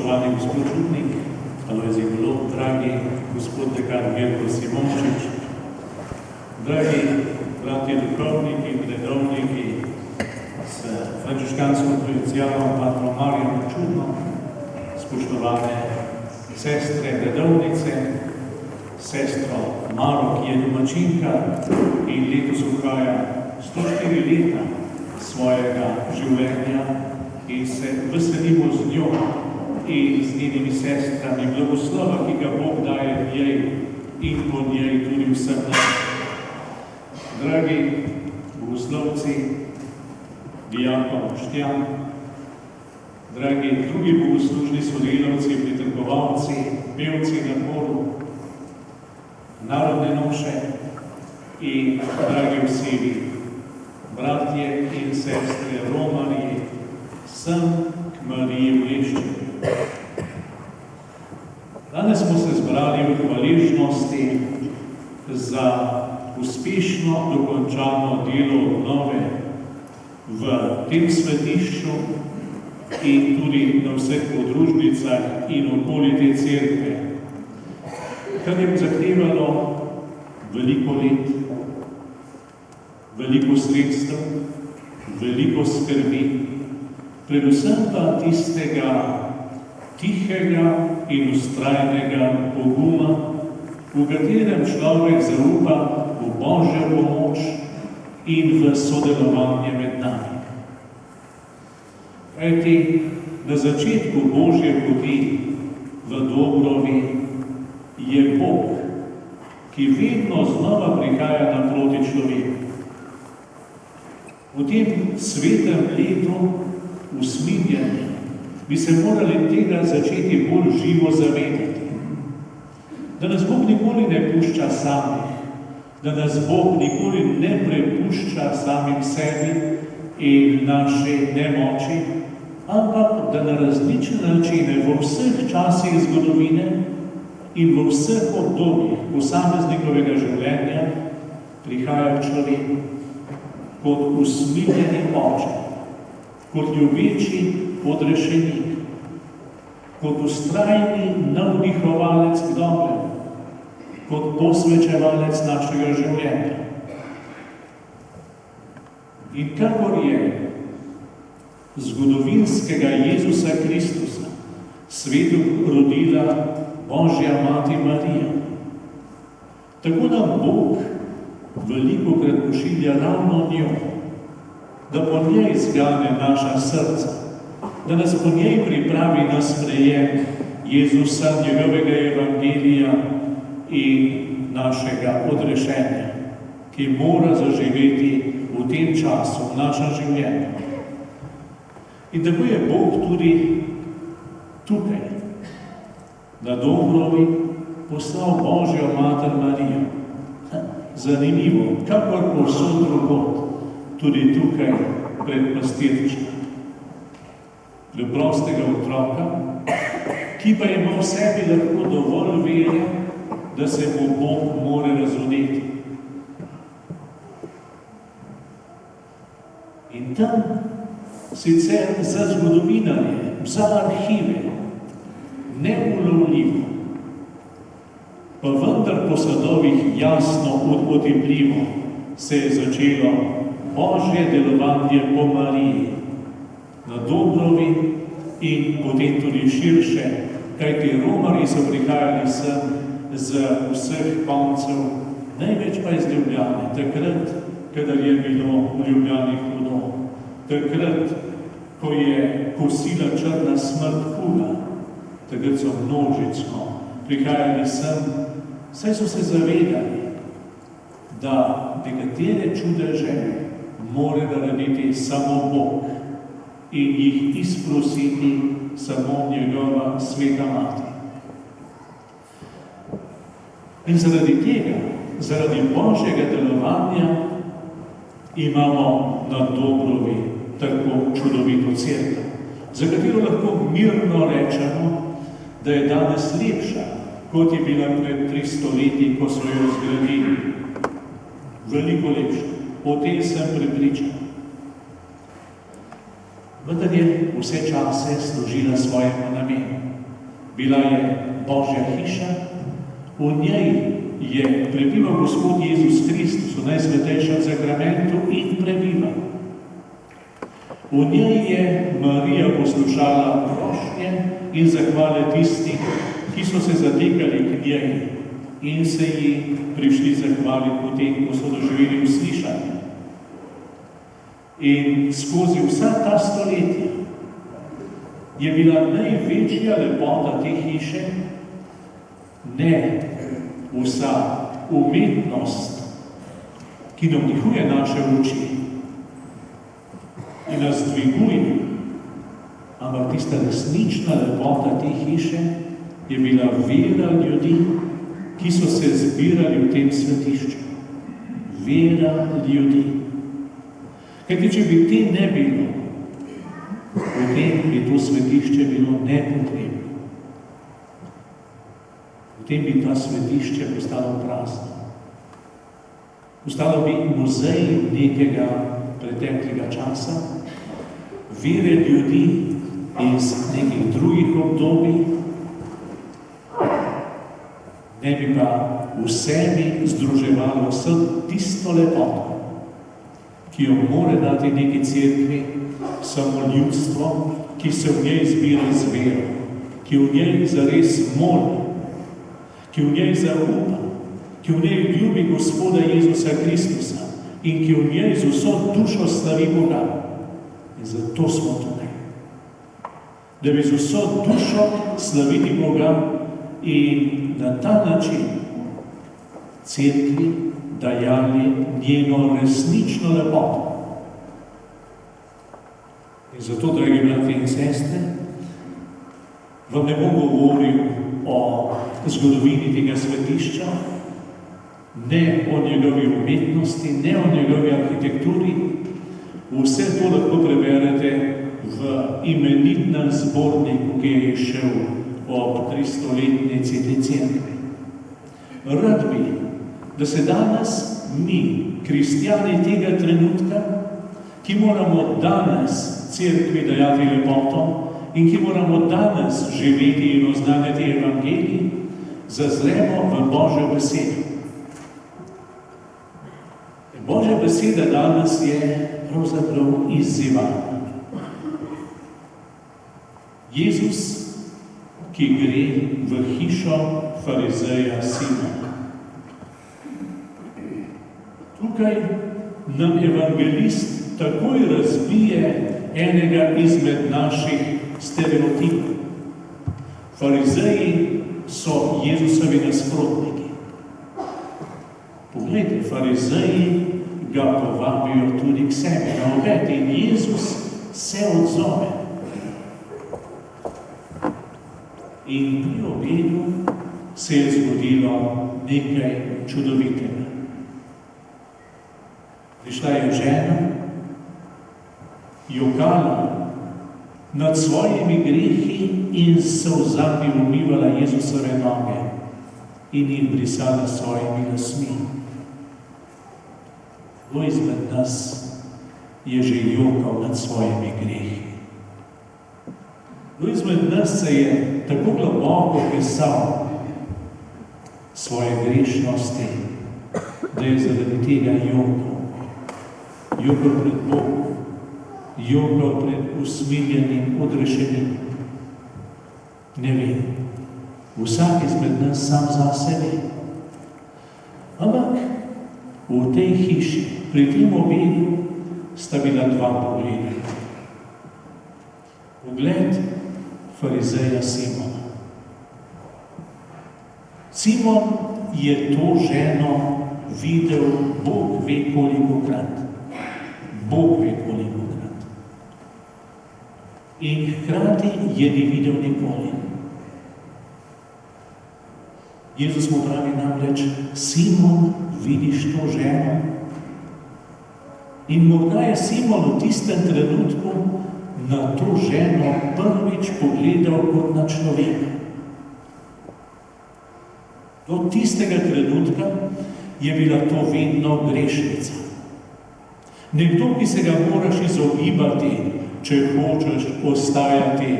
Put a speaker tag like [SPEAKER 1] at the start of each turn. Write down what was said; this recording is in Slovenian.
[SPEAKER 1] spoštovani gospod župnik, Alojzij Golob, dragi gospod dekan Mirko Simončič, dragi bratje duhovniki in redovniki s frančiškansko provincialno patrom Marijo Čudno, spoštovane sestre redovnice, sestro Maro, ki je domačinka in letos obhaja 104 leta svojega življenja in se veselimo z njo in z njenimi sestrami blagoslova, ki ga Bog daje njej in po njej tudi vsem nam. Dragi bogoslovci, dijakon Boštjan, dragi drugi bogoslužni sodelavci, pritrkovalci, pevci na horu, narodne noše in dragi vsi bratje in sestre romarji, sem k Mariji vleščeni. Danes smo se zbrali v hvaležnosti za uspešno dokončano delo obnove v tem svetišču in tudi na vseh podružnicah in okoli te cerkve, kar je zahtevalo veliko let, veliko sredstev, veliko skrbi, predvsem pa tistega tihega in vztrajnega poguma, v katerem človek zaupa v Božjo pomoč in v sodelovanje med nami. Kajti na začetku Božje poti v Dobrovi je Bog, ki vedno znova prihaja naproti človeku. V tem svetem letu usmiljenja bi se morali tega začeti bolj živo zavedati. Da nas Bog nikoli ne pušča samih, da nas Bog nikoli ne prepušča samim sebi in naši nemoči, ampak da na različne načine v vseh časih zgodovine in v vseh obdobjih posameznikovega življenja prihaja k človeku kot usmiljeni oče, kot ljubeči odrešenik, kot vztrajni navdihovalec k dobremu, kot posvečevalec našega življenja. In kakor je zgodovinskega Jezusa Kristusa svetu rodila Božja Mati Marija, tako nam Bog velikokrat pošilja ravno njo, da po njej zgane naša srca, da nas po njej pripravi na sprejem Jezusa, njegovega evangelija in našega odrešenja, ki mora zaživeti v tem času, v našem življenju. In tako je Bog tudi tukaj, na Dobrovi, poslal Božjo Mater Marijo. Zanimivo, kakor povsod drugod, tudi tukaj pred pastirčem. Preprostega otroka, ki pa ima v sebi lahko dovolj vere, da se mu Bog more razodeti. In tam sicer za zgodovinarje, za arhive, neulovljivo, pa vendar po sadovih jasno upotepljivo se je začelo Božje delovanje po Mariji, na Dobrovi in potem tudi širše, kajti romarji so prihajali sem z vseh koncev, največ pa iz Ljubljane, takrat, kadar je bilo v Ljubljani hudo, takrat, ko je kosila črna smrt kuga, takrat so množično prihajali sem, saj so se zavedali, da nekatere čudeže more narediti samo Bog in jih izprositi samo njegova sveta Mati. In zaradi tega, zaradi Božjega delovanja, imamo na Dobrovi tako čudovito cerkev, za katero lahko mirno rečemo, da je danes lepša, kot je bila pred 300 leti, ko so jo zgradili. Veliko lepša. O tem sem prepričan. Vendar je vse čase služila svojemu namenu. Bila je Božja hiša, v njej je prebival Gospod Jezus Kristus v najsvetejšem sakramentu in prebiva. V njej je Marija poslušala prošnje in zahvale tistih, ki so se zatekali k njej in se ji prišli zahvaliti potem, ko so doživeli uslišanje. In skozi vsa ta stoletja je bila največja lepota te hiše ne vsa umetnost, ki navdihuje naše oči in nas dviguje, ampak tista resnična lepota te hiše je bila vera ljudi, ki so se zbirali v tem svetišču. Vera ljudi. Kajti, če bi te ne bilo, potem bi to svetišče bilo nepotrebno. Potem bi ta svetišče postalo prazno. Postalo bi muzej nekega preteklega časa, vere ljudi iz nekih drugih obdobij, ne bi pa v sebi združevalo vse tisto lepoto, ki jo more dati neki cerkvi, samo ljudstvo, ki se v njej zbira z vero, ki v njej zares moli, ki v njej zaupa, ki v njej ljubi Gospoda Jezusa Kristusa in ki v njej z vso dušo slavi Boga. In zato smo tukaj. Da bi z vso dušo slavili Boga in na ta način cerkvi dajali njeno resnično lepoto. In zato, dragi bratje in sestre, vam ne bom govoril o zgodovini tega svetišča, ne o njegovi umetnosti, ne o njegovi arhitekturi. Vse to lahko preberete v imenitnem zborniku, ki je šel ob 300-letnici te cerkve. Rad bi, da se danes mi, kristjani tega trenutka, ki moramo danes cerkvi dajati lepoto in ki moramo danes živeti in oznanjati evangelij, zazremo v Božjo besedo. Božja beseda danes je pravzaprav izzivalna. Jezus, ki gre v hišo farizeja Simona. Tukaj nam evangelist takoj razbije enega izmed naših stereotipov. Farizeji so Jezusovi nasprotniki. Poglejte, farizeji ga povabijo tudi k sebi na obed in Jezus se odzove. In pri obedu se je zgodilo nekaj čudovitega. Prišla je žena, jokala nad svojimi grehi in s solzami umivala Jezusove noge in jih brisala s svojimi lasmi. Kdo izmed nas je že jokal nad svojimi grehi? Kdo izmed nas se je tako globoko pisal svoje grešnosti, da je zaradi tega jokal? Jokal pred Bogom, jokal pred usmiljenim, odrešenim. Ne vem, vsak izmed nas sam za sebe. Ampak v tej hiši, pri tem obedu, sta bila dva pogleda. Pogled farizeja Simona. Simon je to ženo videl Bog ve kolikokrat. Bog ve kolikokrat. In hkrati je ni videl nikoli. Jezus mu pravi namreč, Simon, vidiš to ženo? In morda je Simon v tistem trenutku na to ženo prvič pogledal kot na človeka. Do tistega trenutka je bila to vedno grešnica. Nekdo, ki se ga moraš izogibati, če hočeš ostajati